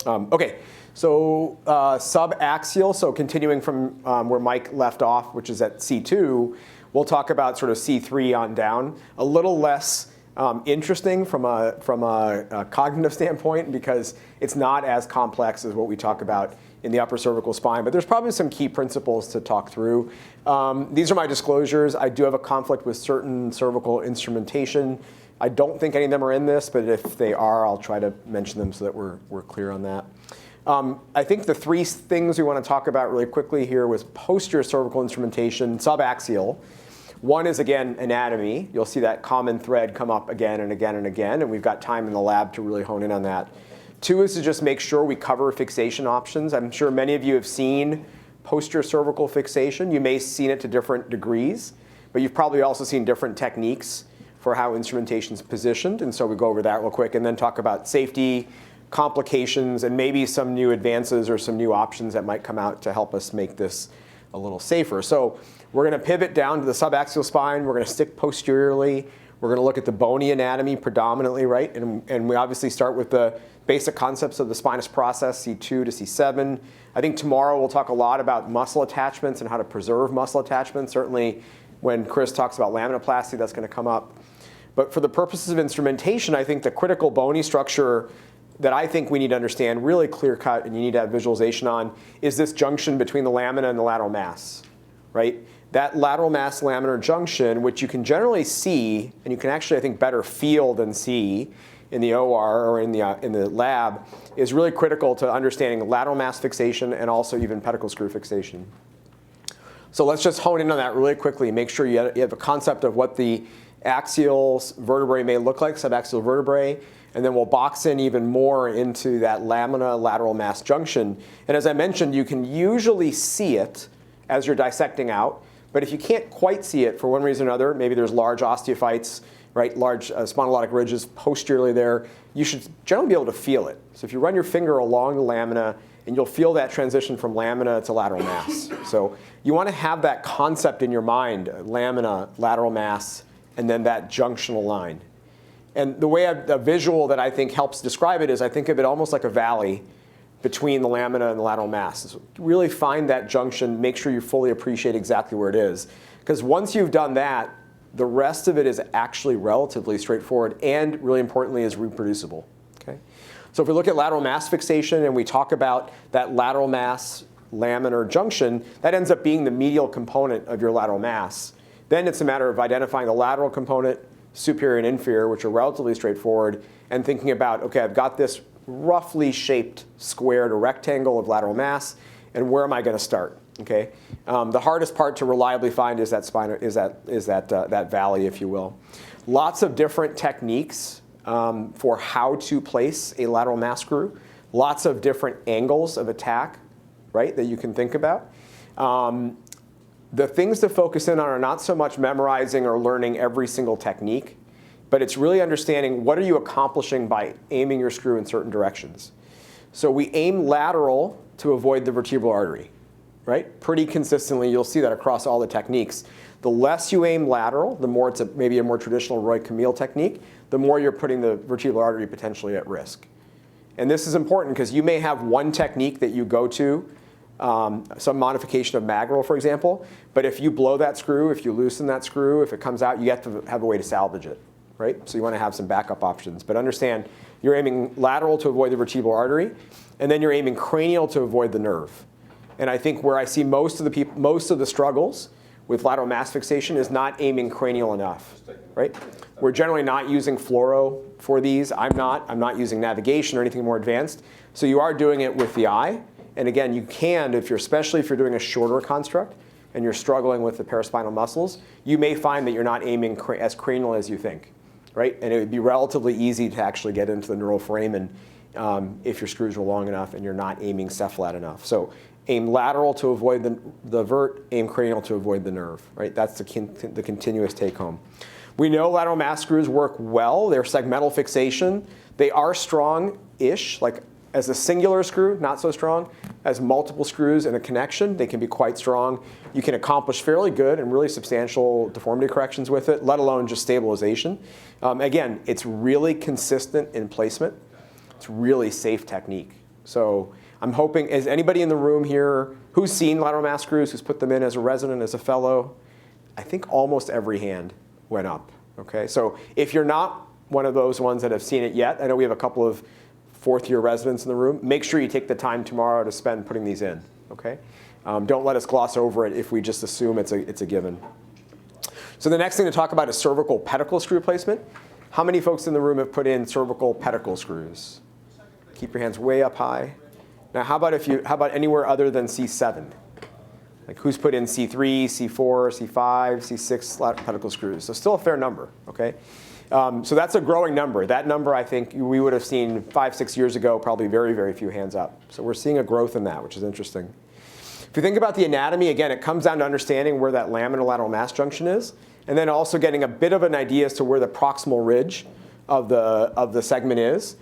Okay, so sub-axial, so continuing from where Mike left off, which is at C2, we'll talk about sort of C3 on down. A little less interesting from a cognitive standpoint because it's not as complex as what we talk about in the upper cervical spine, but there's probably some key principles to talk through. These are my disclosures. I do have a conflict with certain cervical instrumentation. I don't think any of them are in this, but if they are, I'll try to mention them so that we're clear on that. I think the three things we want to talk about really quickly here was posterior cervical instrumentation, subaxial. One is, again, anatomy. You'll see that common thread come up again and again and again, and we've got time in the lab to really hone in on that. Two is to just make sure we cover fixation options. I'm sure many of you have seen posterior cervical fixation. You may have seen it to different degrees, but you've probably also seen different techniques for how instrumentation is positioned, and so we go over that real quick and then talk about safety, complications, and maybe some new advances or some new options that might come out to help us make this a little safer. So we're going to pivot down to the subaxial spine. We're going to stick posteriorly. We're going to look at the bony anatomy predominantly, right? And we obviously start with the basic concepts of the spinous process, C2 to C7. I think tomorrow we'll talk a lot about muscle attachments and how to preserve muscle attachments. Certainly when Chris talks about laminoplasty, that's going to come up. But for the purposes of instrumentation, I think the critical bony structure that I think we need to understand, really clear cut, and you need to have visualization on, is this junction between the lamina and the lateral mass, right? That lateral mass laminar junction, which you can generally see, and you can actually, I think, better feel than see in the OR or in the lab, is really critical to understanding lateral mass fixation and also even pedicle screw fixation. So let's just hone in on that really quickly. Make sure you have a concept of what the axial vertebrae may look like, subaxial vertebrae, and then we'll box in even more into that lamina lateral mass junction. And as I mentioned, you can usually see it as you're dissecting out, but if you can't quite see it for one reason or another, maybe there's large osteophytes, right, large spondylolic ridges posteriorly there, you should generally be able to feel it. So if you run your finger along the lamina, and you'll feel that transition from lamina to lateral mass. So you want to have that concept in your mind, lamina, lateral mass, and then that junctional line. And the way the visual that I think helps describe it is I think of it almost like a valley between the lamina and the lateral mass. So really find that junction, make sure you fully appreciate exactly where it is. Because once you've done that, the rest of it is actually relatively straightforward and, really importantly, is reproducible. Okay? So if we look at lateral mass fixation and we talk about that lateral mass laminar junction, that ends up being the medial component of your lateral mass. Then it's a matter of identifying the lateral component, superior and inferior, which are relatively straightforward, and thinking about, okay, I've got this roughly shaped square to rectangle of lateral mass, and where am I going to start? Okay, the hardest part to reliably find is that spine, that valley, if you will. Lots of different techniques for how to place a lateral mass screw. Lots of different angles of attack, right, that you can think about. The things to focus in on are not so much memorizing or learning every single technique, but it's really understanding what are you accomplishing by aiming your screw in certain directions. So we aim lateral to avoid the vertebral artery, right? Pretty consistently, you'll see that across all the techniques. The less you aim lateral, the more it's maybe a more traditional Roy-Camille technique, the more you're putting the vertebral artery potentially at risk. And this is important because you may have one technique that you go to, some modification of Magral, for example, but if you blow that screw, if you loosen that screw, if it comes out, you have to have a way to salvage it, right? So you want to have some backup options. But understand, you're aiming lateral to avoid the vertebral artery, and then you're aiming cranial to avoid the nerve. And I think where I see most of the struggles with lateral mass fixation is not aiming cranial enough, right? We're generally not using fluoro for these. I'm not using navigation or anything more advanced. So you are doing it with the eye. And again, you can, especially if you're doing a shorter construct and you're struggling with the paraspinal muscles, you may find that you're not aiming as cranial as you think, right? And it would be relatively easy to actually get into the neural foramen if your screws are long enough and you're not aiming cephalad enough. So aim lateral to avoid the vert, aim cranial to avoid the nerve, right? That's the continuous take home. We know lateral mass screws work well. They're segmental fixation. They are strong-ish, like as a singular screw, not so strong. As multiple screws in a connection, they can be quite strong. You can accomplish fairly good and really substantial deformity corrections with it, let alone just stabilization. Again, it's really consistent in placement. It's really safe technique. So I'm hoping, is anybody in the room here who's seen lateral mass screws, who's put them in as a resident, as a fellow? I think almost every hand went up, okay? So if you're not one of those ones that have seen it yet, I know we have a couple of fourth-year residents in the room, make sure you take the time tomorrow to spend putting these in, okay? Don't let us gloss over it if we just assume it's a given. So the next thing to talk about is cervical pedicle screw placement. How many folks in the room have put in cervical pedicle screws? Keep your hands way up high. Now, how about anywhere other than C7? Like who's put in C3, C4, C5, C6 pedicle screws? So still a fair number, okay? So that's a growing number. That number, I think, we would have seen 5, 6 years ago, probably very, very few hands up. So we're seeing a growth in that, which is interesting. If you think about the anatomy, again, it comes down to understanding where that laminar lateral mass junction is, and then also getting a bit of an idea as to where the proximal ridge of the segment is.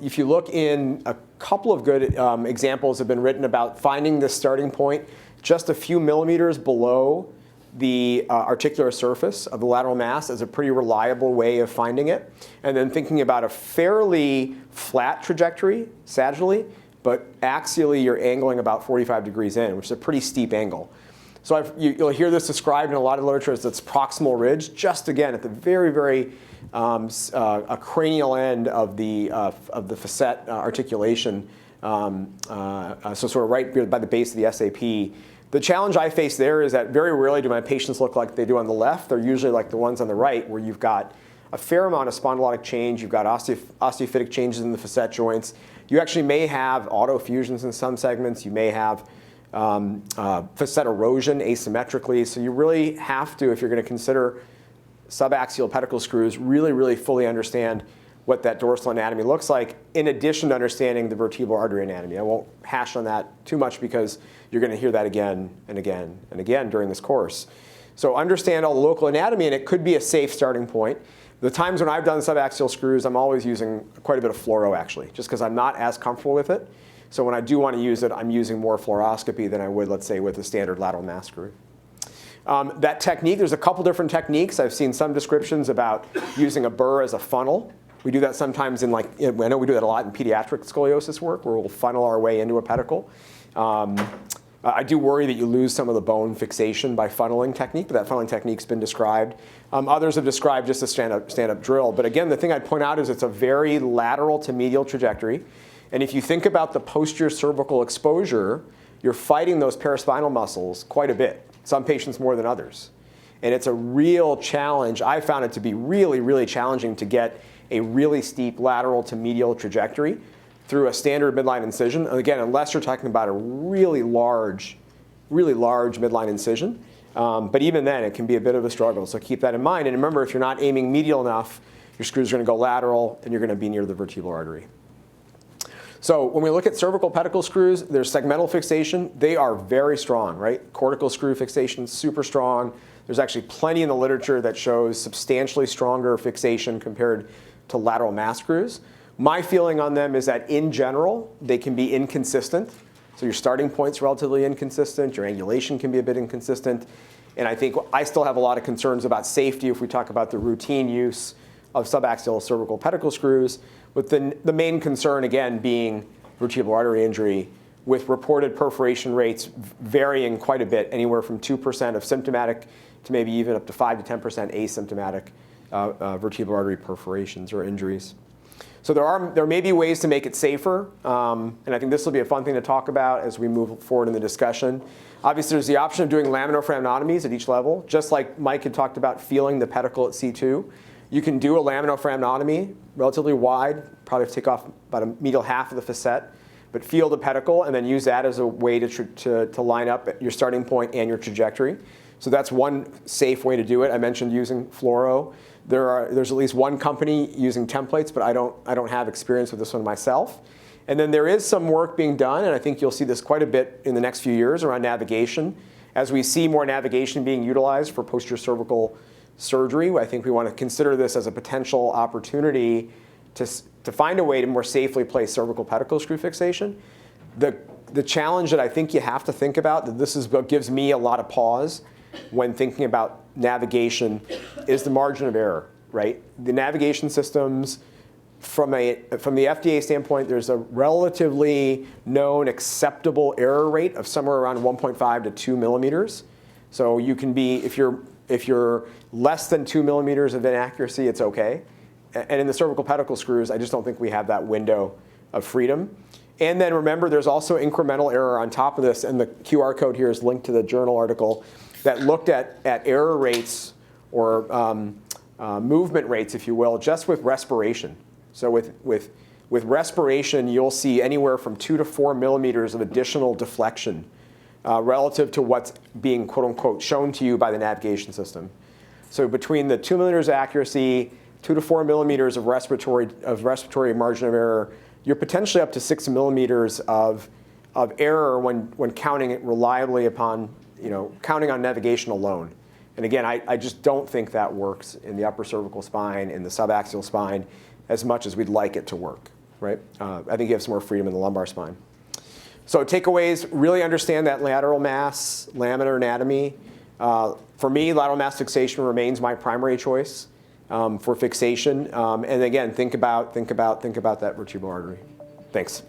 If you look in a couple of good examples have been written about finding this starting point just a few millimeters below the articular surface of the lateral mass as a pretty reliable way of finding it. And then thinking about a fairly flat trajectory sagittally, but axially you're angling about 45 degrees in, which is a pretty steep angle. So you'll hear this described in a lot of literature as its proximal ridge, just again at the very, very a cranial end of the facet articulation, so sort of right by the base of the SAP. The challenge I face there is that very rarely do my patients look like they do on the left. They're usually like the ones on the right, where you've got a fair amount of spondylotic change. You've got osteophytic changes in the facet joints. You actually may have autofusions in some segments. You may have facet erosion asymmetrically. So you really have to, if you're going to consider subaxial pedicle screws, really, really fully understand what that dorsal anatomy looks like, in addition to understanding the vertebral artery anatomy. I won't hash on that too much because you're going to hear that again and again and again during this course. So understand all the local anatomy, and it could be a safe starting point. The times when I've done subaxial screws, I'm always using quite a bit of fluoro, actually, just because I'm not as comfortable with it. So when I do want to use it, I'm using more fluoroscopy than I would, let's say, with a standard lateral mass screw. That technique, there's a couple different techniques. I've seen some descriptions about using a burr as a funnel. We do that sometimes in, like, I know we do that a lot in pediatric scoliosis work, where we'll funnel our way into a pedicle. I do worry that you lose some of the bone fixation by funneling technique, but that funneling technique's been described. Others have described just a stand-up drill. But again, the thing I'd point out is it's a very lateral to medial trajectory. And if you think about the posterior cervical exposure, you're fighting those paraspinal muscles quite a bit, some patients more than others. And it's a real challenge. I found it to be really, really challenging to get a really steep lateral to medial trajectory through a standard midline incision. And again, unless you're talking about a really large midline incision. But even then, it can be a bit of a struggle. So keep that in mind. And remember, if you're not aiming medial enough, your screws are going to go lateral, and you're going to be near the vertebral artery. So when we look at cervical pedicle screws, there's segmental fixation. They are very strong, right? Cortical screw fixation, super strong. There's actually plenty in the literature that shows substantially stronger fixation compared to lateral mass screws. My feeling on them is that in general, they can be inconsistent. So your starting point's relatively inconsistent. Your angulation can be a bit inconsistent. And I think I still have a lot of concerns about safety if we talk about the routine use of subaxial cervical pedicle screws, with the main concern, again, being vertebral artery injury, with reported perforation rates varying quite a bit, anywhere from 2% of symptomatic to maybe even up to 5 to 10% asymptomatic vertebral artery perforations or injuries. So there may be ways to make it safer, and I think this will be a fun thing to talk about as we move forward in the discussion. Obviously, there's the option of doing laminoforamectomies at each level, just like Mike had talked about feeling the pedicle at C2. You can do a laminoforamectomy, relatively wide, probably take off about a medial half of the facet, but feel the pedicle and then use that as a way to line up your starting point and your trajectory. So that's one safe way to do it. I mentioned using fluoro. There's at least one company using templates, but I don't have experience with this one myself. And then there is some work being done, and I think you'll see this quite a bit in the next few years around navigation. As we see more navigation being utilized for posterior cervical surgery, I think we want to consider this as a potential opportunity to find a way to more safely place cervical pedicle screw fixation. The challenge that I think you have to think about, that this is what gives me a lot of pause when thinking about navigation, is the margin of error, right? The navigation systems from the FDA standpoint, there's a relatively known acceptable error rate of somewhere around 1.5 to 2 millimeters. So you can be, if you're less than 2 millimeters of inaccuracy, it's okay. And in the cervical pedicle screws, I just don't think we have that window of freedom. And then remember, there's also incremental error on top of this, and the QR code here is linked to the journal article that looked at error rates or movement rates, if you will, just with respiration. So with respiration, you'll see anywhere from 2 to 4 millimeters of additional deflection relative to what's being, quote unquote, shown to you by the navigation system. So between the 2 millimeters of accuracy, 2 to 4 millimeters of respiratory margin of error, you're potentially up to 6 millimeters of error when counting it reliably upon, counting on navigation alone. And again, I just don't think that works in the upper cervical spine, in the subaxial spine, as much as we'd like it to work, right? I think you have some more freedom in the lumbar spine. So takeaways, really understand that lateral mass, laminar anatomy. For me, lateral mass fixation remains my primary choice for fixation. And again, think about that vertebral artery. Thanks.